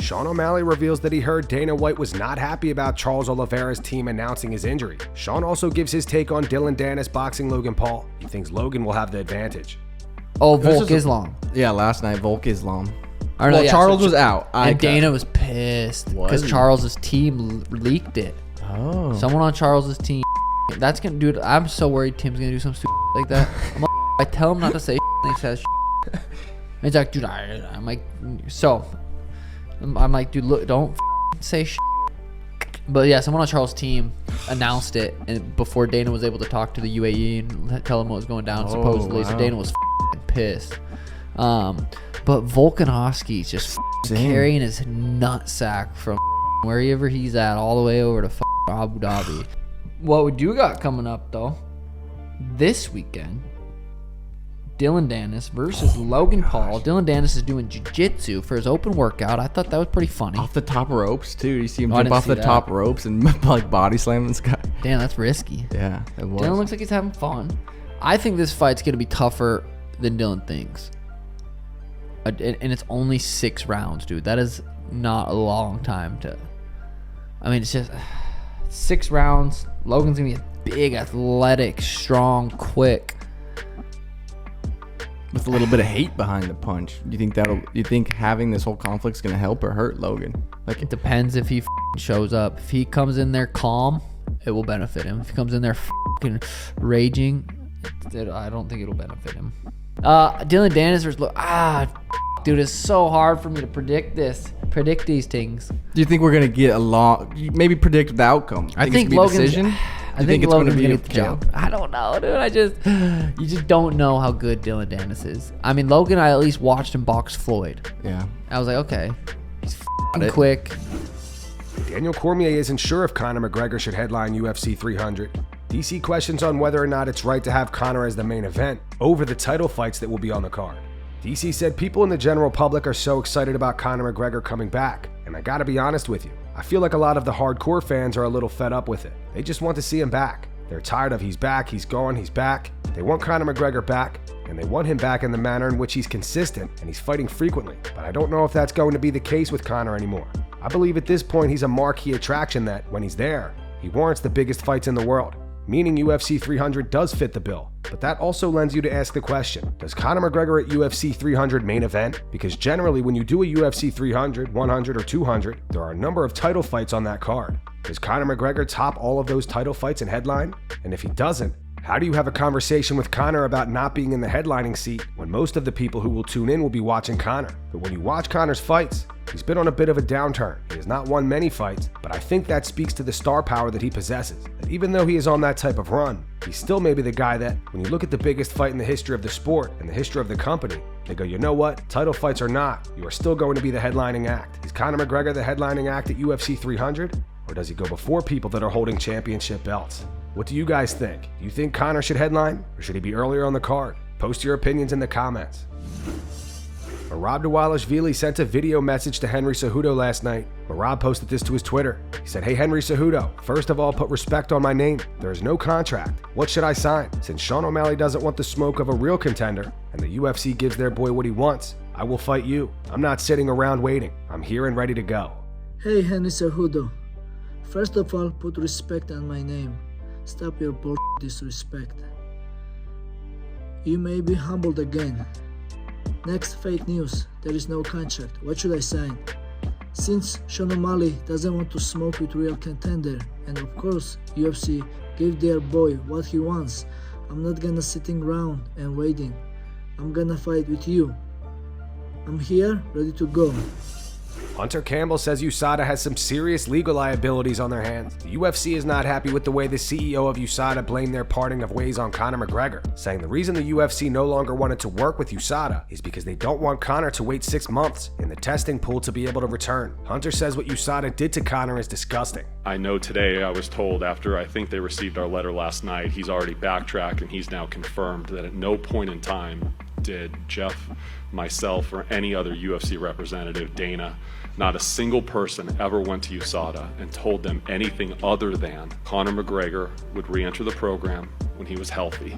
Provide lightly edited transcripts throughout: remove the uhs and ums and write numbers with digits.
Sean O'Malley reveals that he heard Dana White was not happy about Charles Oliveira's team announcing his injury. Sean also gives his take on Dillon Danis boxing Logan Paul. He thinks Logan will have the advantage. Oh, Volk Islam. Yeah, last night, Volk Islam. Well, yeah, Charles was out. And Dana was pissed because Charles's team leaked it. Oh. Someone on Charles's team. That's gonna, dude. I'm so worried Tim's gonna do some stupid like that. I tell him not to say and he says he's like, dude, I'm like, dude, look, don't say But yeah, someone on Charles' team announced it and before Dana was able to talk to the UAE and tell him what was going down, supposedly. Wow. So Dana was pissed. But Volkanovski's just carrying his nutsack from wherever he's at all the way over to Abu Dhabi. What we do got coming up, though, this weekend, Dillon Danis versus Logan Paul. Dillon Danis is doing jiu-jitsu for his open workout. I thought that was pretty funny. Off the top ropes, too. You see him jump off the top ropes and like body slam this guy. Damn, that's risky. Yeah, it was. Dillon looks like he's having fun. I think this fight's going to be tougher than Dillon thinks. And it's only 6 rounds, dude. That is not a long time to... I mean, it's just 6 rounds. Logan's going to be a big, athletic, strong, quick. With a little bit of hate behind the punch. Do you think having this whole conflict's going to help or hurt Logan? Like, it depends if he shows up. If he comes in there calm, it will benefit him. If he comes in there raging, I don't think it'll benefit him. Dillon Danis versus dude, it's so hard for me to predict these things. Do you think we're gonna get maybe predict the outcome? I think Logan's gonna get the job. I don't know, dude. You just don't know how good Dillon Danis is. I mean, Logan, I at least watched him box Floyd. Yeah. I was like, okay, he's quick. Daniel Cormier isn't sure if Conor McGregor should headline UFC 300. DC questions on whether or not it's right to have Conor as the main event over the title fights that will be on the card. DC said people in the general public are so excited about Conor McGregor coming back, and I gotta be honest with you, I feel like a lot of the hardcore fans are a little fed up with it. They just want to see him back. They're tired of he's back, he's gone, he's back. They want Conor McGregor back, and they want him back in the manner in which he's consistent and he's fighting frequently. But I don't know if that's going to be the case with Conor anymore. I believe at this point he's a marquee attraction that, when he's there, he warrants the biggest fights in the world. Meaning UFC 300 does fit the bill. But that also lends you to ask the question, does Conor McGregor at UFC 300 main event? Because generally when you do a UFC 300, 100, or 200, there are a number of title fights on that card. Does Conor McGregor top all of those title fights in headline? And if he doesn't, how do you have a conversation with Conor about not being in the headlining seat when most of the people who will tune in will be watching Conor? But when you watch Conor's fights, he's been on a bit of a downturn. He has not won many fights, but I think that speaks to the star power that he possesses. That even though he is on that type of run, he's still maybe the guy that, when you look at the biggest fight in the history of the sport and the history of the company, they go, you know what? Title fights or not, you are still going to be the headlining act. Is Conor McGregor the headlining act at UFC 300? Or does he go before people that are holding championship belts? What do you guys think? Do you think Conor should headline, or should he be earlier on the card? Post your opinions in the comments. Merab Dvalishvili sent a video message to Henry Cejudo last night. Merab posted this to his Twitter. He said, "Hey Henry Cejudo, first of all, put respect on my name. There is no contract. What should I sign? Since Sean O'Malley doesn't want the smoke of a real contender, and the UFC gives their boy what he wants, I will fight you. I'm not sitting around waiting. I'm here and ready to go." Hey Henry Cejudo, first of all, put respect on my name. Stop your disrespect. You may be humbled again. Next, fake news. There is no contract. What should I sign? Since Sean O'Malley doesn't want to smoke with real contender, and of course UFC gave their boy what he wants, I'm not gonna sitting around and waiting. I'm gonna fight with you. I'm here, ready to go. Hunter Campbell says USADA has some serious legal liabilities on their hands. The UFC is not happy with the way the CEO of USADA blamed their parting of ways on Conor McGregor, saying the reason the UFC no longer wanted to work with USADA is because they don't want Conor to wait 6 months in the testing pool to be able to return. Hunter says what USADA did to Conor is disgusting. I know today I was told after I think they received our letter last night, he's already backtracked and he's now confirmed that at no point in time did Jeff, myself, or any other UFC representative, Dana, not a single person ever went to USADA and told them anything other than Conor McGregor would re-enter the program when he was healthy.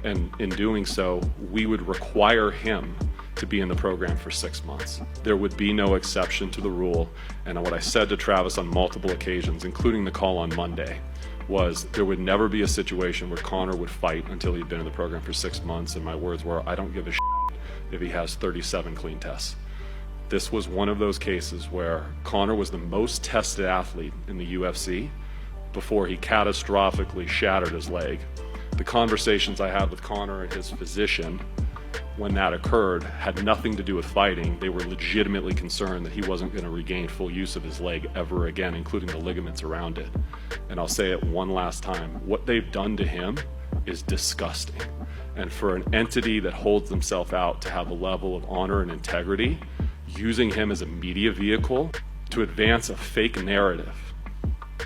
And in doing so, we would require him to be in the program for 6 months. There would be no exception to the rule, and what I said to Travis on multiple occasions, including the call on Monday, was there would never be a situation where Conor would fight until he'd been in the program for 6 months, and my words were, I don't give a shit if he has 37 clean tests. This was one of those cases where Conor was the most tested athlete in the UFC before he catastrophically shattered his leg. The conversations I had with Conor and his physician when that occurred had nothing to do with fighting. They were legitimately concerned that he wasn't going to regain full use of his leg ever again, including the ligaments around it. And I'll say it one last time, what they've done to him is disgusting. And for an entity that holds themselves out to have a level of honor and integrity, using him as a media vehicle to advance a fake narrative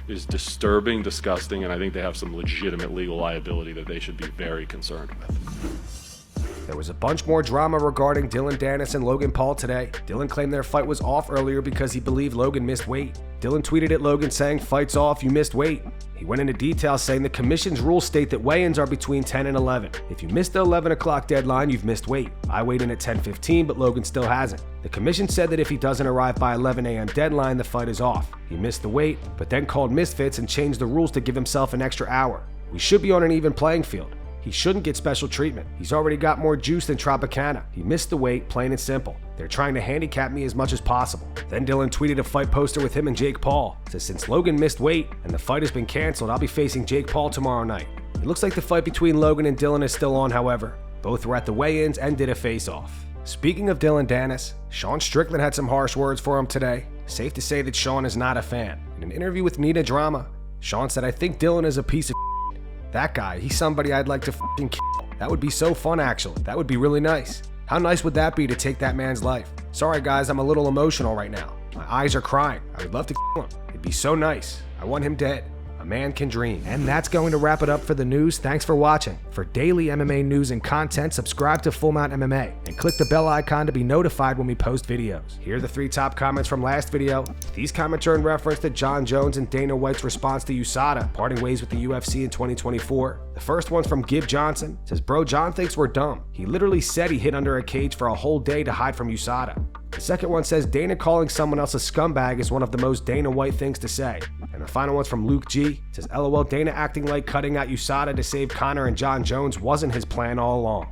is disturbing, disgusting, and I think they have some legitimate legal liability that they should be very concerned with. There was a bunch more drama regarding Dillon Danis and Logan Paul today. Dillon claimed their fight was off earlier because he believed Logan missed weight. Dillon tweeted at Logan saying, "Fight's off, you missed weight." He went into detail saying the commission's rules state that weigh-ins are between 10 and 11. If you missed the 11 o'clock deadline, you've missed weight. I weighed in at 10:15, but Logan still hasn't. The commission said that if he doesn't arrive by 11 a.m. deadline, the fight is off. He missed the weight, but then called misfits and changed the rules to give himself an extra hour. We should be on an even playing field. He shouldn't get special treatment. He's already got more juice than Tropicana. He missed the weight, plain and simple. They're trying to handicap me as much as possible. Then Dillon tweeted a fight poster with him and Jake Paul. Says, since Logan missed weight and the fight has been canceled, I'll be facing Jake Paul tomorrow night. It looks like the fight between Logan and Dillon is still on, however. Both were at the weigh-ins and did a face-off. Speaking of Dillon Danis, Sean Strickland had some harsh words for him today. Safe to say that Sean is not a fan. In an interview with Nina Drama, Sean said, I think Dillon is a piece of shit. That guy, he's somebody I'd like to f***ing kill. That would be so fun, actually. That would be really nice. How nice would that be to take that man's life? Sorry guys, I'm a little emotional right now. My eyes are crying. I would love to kill him. It'd be so nice. I want him dead. A man can dream. And that's going to wrap it up for the news. Thanks for watching. For daily MMA news and content, subscribe to Full Mount MMA and click the bell icon to be notified when we post videos. Here are the 3 top comments from last video. These comments are in reference to Jon Jones and Dana White's response to USADA parting ways with the UFC in 2024. The first one's from Gib Johnson. It says, bro, Jon thinks we're dumb. He literally said he hid under a cage for a whole day to hide from USADA. The second one says, Dana calling someone else a scumbag is one of the most Dana White things to say. And the final one's from Luke G. It says, LOL, Dana acting like cutting out USADA to save Conor and Jon Jones wasn't his plan all along.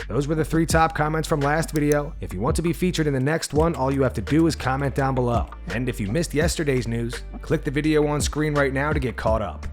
Those were the 3 top comments from last video. If you want to be featured in the next one, all you have to do is comment down below. And if you missed yesterday's news, click the video on screen right now to get caught up.